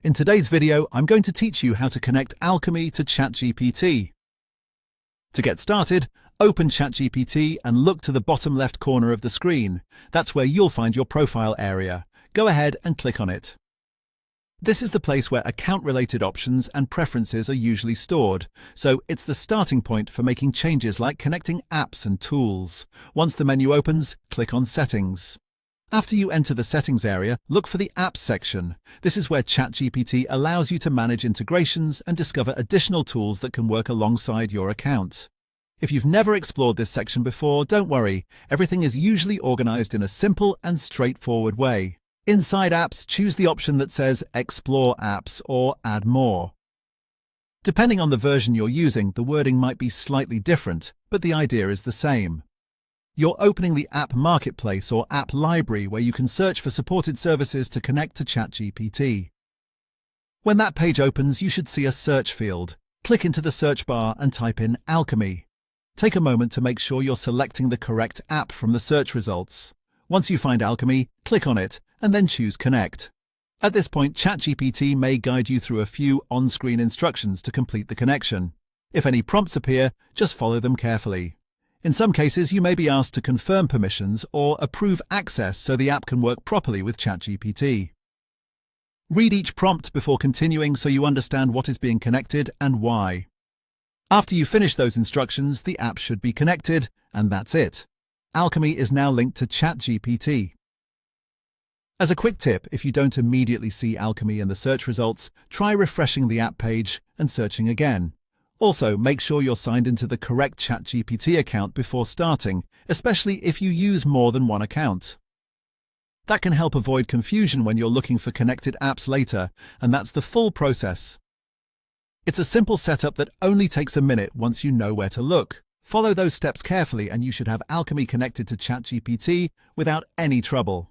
In today's video, I'm going to teach you how to connect Alchemy to ChatGPT. To get started, open ChatGPT and look to the bottom left corner of the screen. That's where you'll find your profile area. Go ahead and click on it. This is the place where account-related options and preferences are usually stored, so it's the starting point for making changes like connecting apps and tools. Once the menu opens, click on Settings. After you enter the Settings area, look for the Apps section. This is where ChatGPT allows you to manage integrations and discover additional tools that can work alongside your account. If you've never explored this section before, don't worry. Everything is usually organized in a simple and straightforward way. Inside Apps, choose the option that says Explore Apps or Add More. Depending on the version you're using, the wording might be slightly different, but the idea is the same. You're opening the App Marketplace or App Library where you can search for supported services to connect to ChatGPT. When that page opens, you should see a search field. Click into the search bar and type in Alchemy. Take a moment to make sure you're selecting the correct app from the search results. Once you find Alchemy, click on it and then choose Connect. At this point, ChatGPT may guide you through a few on-screen instructions to complete the connection. If any prompts appear, just follow them carefully. In some cases, you may be asked to confirm permissions or approve access so the app can work properly with ChatGPT. Read each prompt before continuing so you understand what is being connected and why. After you finish those instructions, the app should be connected, and that's it. Alchemy is now linked to ChatGPT. As a quick tip, if you don't immediately see Alchemy in the search results, try refreshing the app page and searching again. Also, make sure you're signed into the correct ChatGPT account before starting, especially if you use more than one account. That can help avoid confusion when you're looking for connected apps later, and that's the full process. It's a simple setup that only takes a minute once you know where to look. Follow those steps carefully and you should have Alchemy connected to ChatGPT without any trouble.